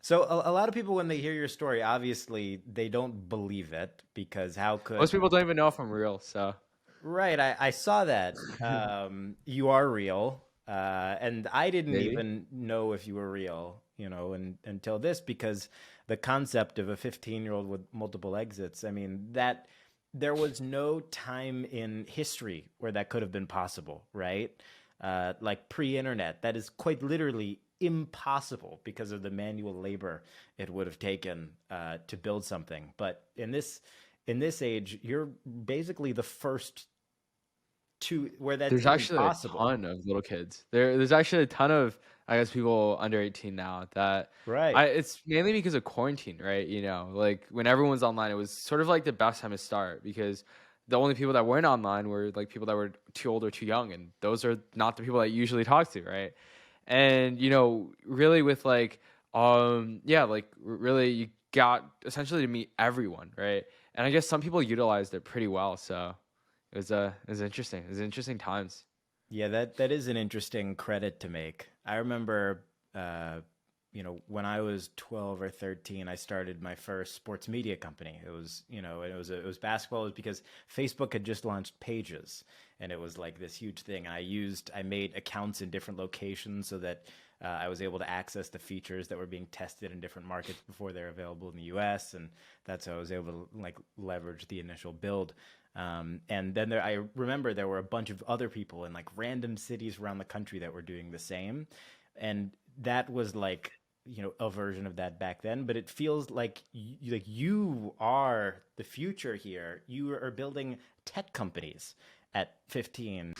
So a lot of people, when they hear your story, obviously they don't believe it because how Most could people don't even know if I'm real, so right? I saw that you are real, and I didn't maybe. even know if you were real, until this because the concept of a 15-year-old with multiple exits. I mean that there was no time in history where that could have been possible, right? Like pre-internet, that is quite literally impossible because of the manual labor it would have taken to build something. But in this age, you're basically the first to where that's There's even actually a possible. ton of little kids. There's actually a ton of, I guess, people under 18 now that Right. it's mainly because of quarantine, right? Like when everyone's online, it was sort of like the best time to start because the only people that weren't online were like people that were too old or too young, and those are not the people that you usually talk to, right? And really with like yeah, like really you got essentially to meet everyone, right? And I guess some people utilized it pretty well, so it was interesting. It was interesting times. Yeah, that is an interesting credit to make. I remember, when I was 12 or 13, I started my first sports media company. It was, it was basketball. It was because Facebook had just launched Pages, and it was like this huge thing. And I made accounts in different locations so that I was able to access the features that were being tested in different markets before they're available in the U.S. And that's how I was able to like leverage the initial build. And then I remember there were a bunch of other people in like random cities around the country that were doing the same. And that was like, a version of that back then, but it feels like you are the future here. You are building tech companies at 15.